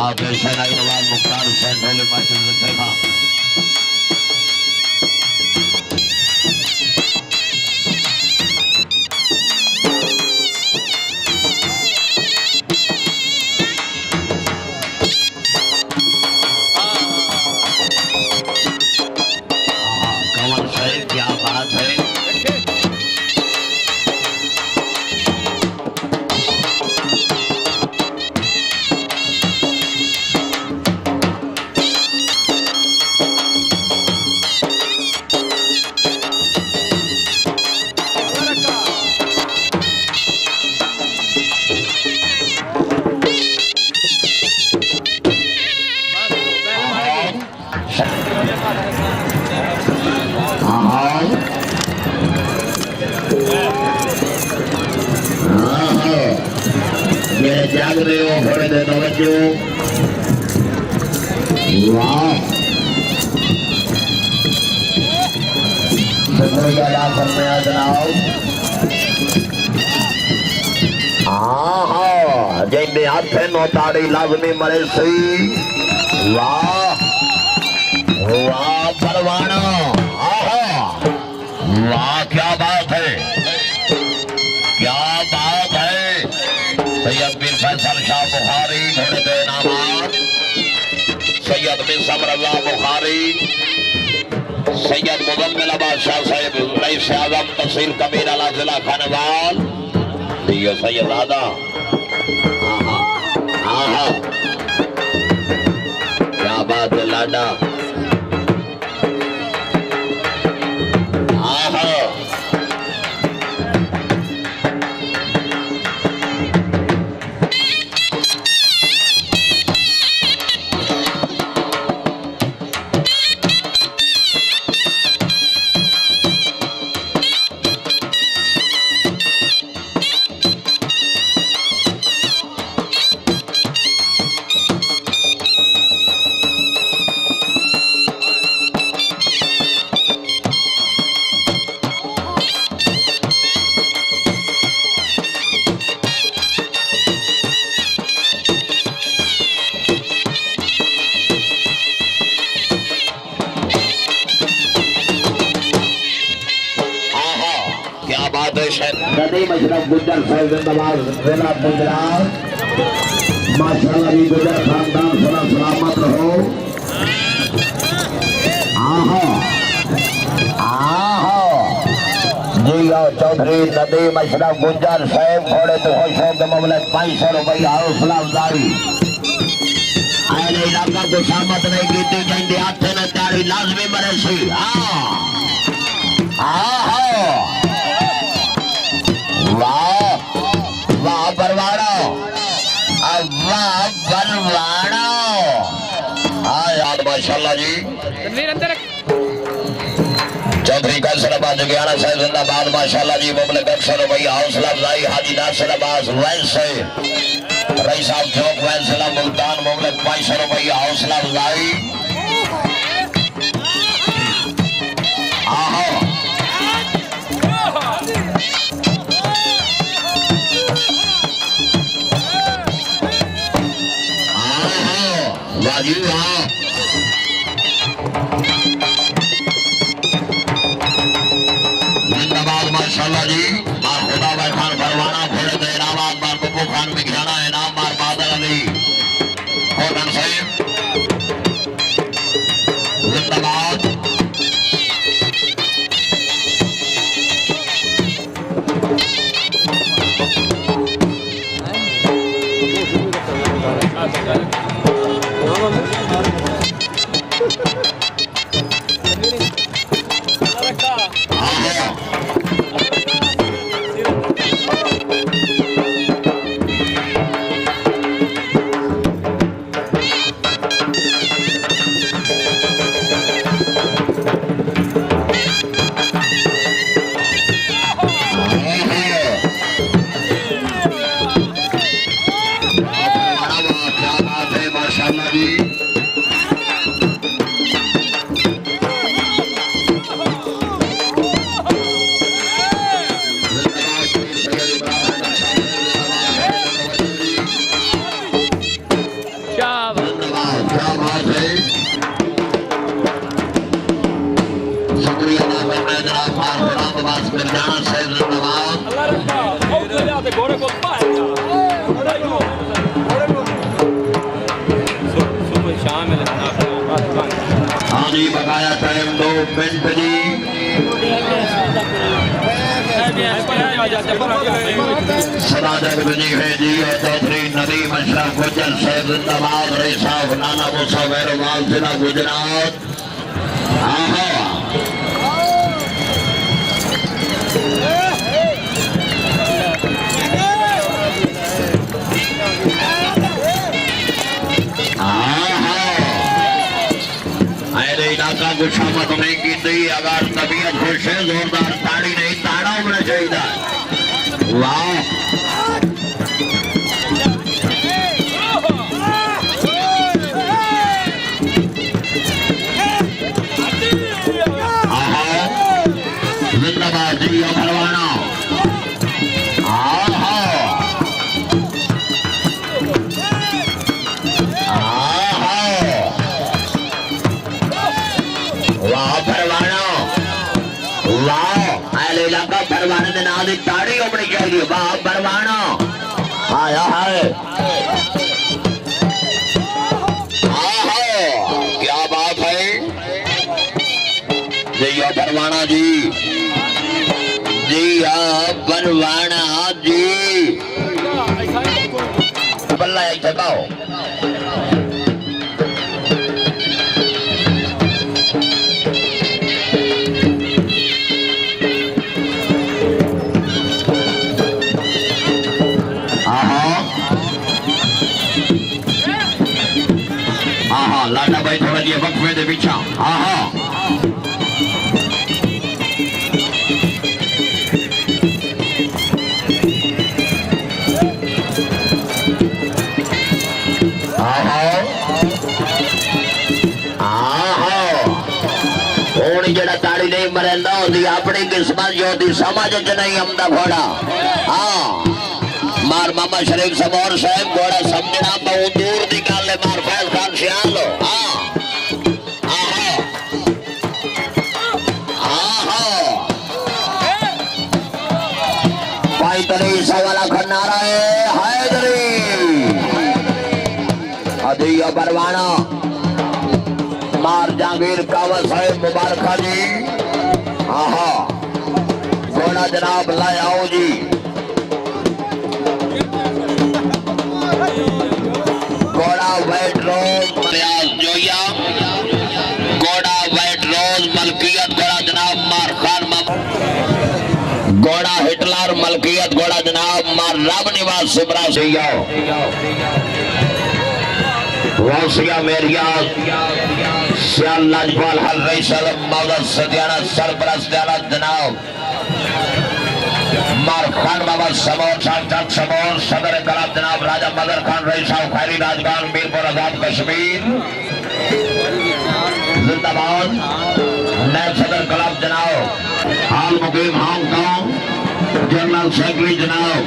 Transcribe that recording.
बात है सेना नवाब मुख्तार हुसैन ढोले मास्टर रखेगा जाग रहे हो घोड़े दे तवज्जो वाह जैसे हाथ नो ताड़ी लाजमी मरे सी वाह वाह परवाना वाह क्या बात है क्या बात है सैयद बीर फैसल शाह बुखारी घोड़े दे नामात सैयद बिन समरल्लाह बुखारी सैयद मुजम्मिल अब्बास शाह साहिब रईस आजम तहसील कबीर अला जिला खानवाल ये सैयद आदा क्या बात है लाडा नदीम अशरफ गुज्जर साहब जिंदाबाद जिला गुजरात माशाल्लाह भी गुजर खानदान सदा सलामत रहो जी आओ चौधरी नदीम अशरफ गुज्जर साहब घोड़े तो खुशों के मामले 500 रुपया हौसला अफजाई आए इलाका को शामत नहीं की जाएंगे हाथ ने तारी लाजमी बने सी वाह वाह बरवाड़ा वाह बरवाड़ा याद माशाल्लाह जी चौधरी कैसराबाद जगियाना साहब जिंदाबाद माशाल्लाह जी मुमलिक 100 रुपया हौसला अफजाई हाजी नासिर अब्बास वैसे रईस साहब चौक वैसला मुल्तान मुमलिक 500 रुपया हौसला अफजाई जी हाँ जिंदाबाद माशाल्लाह जी मार खुदा भाई खान परवाना घोड़े दे इनामात मार बब्बू खान बिघाना इनाम मार बादल अली होटन साहिब जिंदाबाद जी बकाया टाइम 2 मिनट जी। सदा जग बनी है जी और चौधरी नदी मशरफ गुजर सैद जिंदाबाद रही साहब नाना मूसा वैरवाल जिला गुजरात। आहा इलाका खुशामद नहीं की थी। अगर तबीयत खुश है जोरदार ताड़ी नहीं ताड़ा होना चाहिए। वाह जिंदाबाद जी भरवाना। परवाने ने नादी ताड़ी होनी चाहिए। वाह परवाना आया है। क्या बात है जी परवाना जी। जी हाँ परवाना जी बल्ला ऐसा कहो। लाडा भाई थोड़ा जी वक्त में दे पीछा। जड़ा ताड़ी नहीं मरेंदा होती अपनी किस्मत जो होती समझ च नहीं आंदा घोड़ा। हाँ मार मामा शरीफ समौर साहब घोड़ा समझना बहुत दूर निकाल ले। मार फैज खान सियालो। पैतरी सवाला खन्नारा है हैदरी अदिया परवाना। मार जहांगीर कावत साहब मुबारका जी। घोड़ा जनाब लायाओ जी। घोड़ा वाइट रोज जोया। घोड़ा वाइट रोज मलकियत घोड़ा जनाब मार खान। घोड़ा हिटलर मलकियत घोड़ा जनाब मार राम निवास सिमरा सिया। वौसिया मेरिया श्याल लाजपाल हल रही सलम मौलद सदियाना सरपरस्त जनाब मार खान बाबा समौर साक्षात समौर सदर कलाब जनाब राजा मदर खान रही साहब खैरी राजगान मीरपुर आजाद कश्मीर जिंदाबाद। नए सदर कलाब जनाब हाल मुकीम हांगकांग जनरल सेक्रेटरी जनाब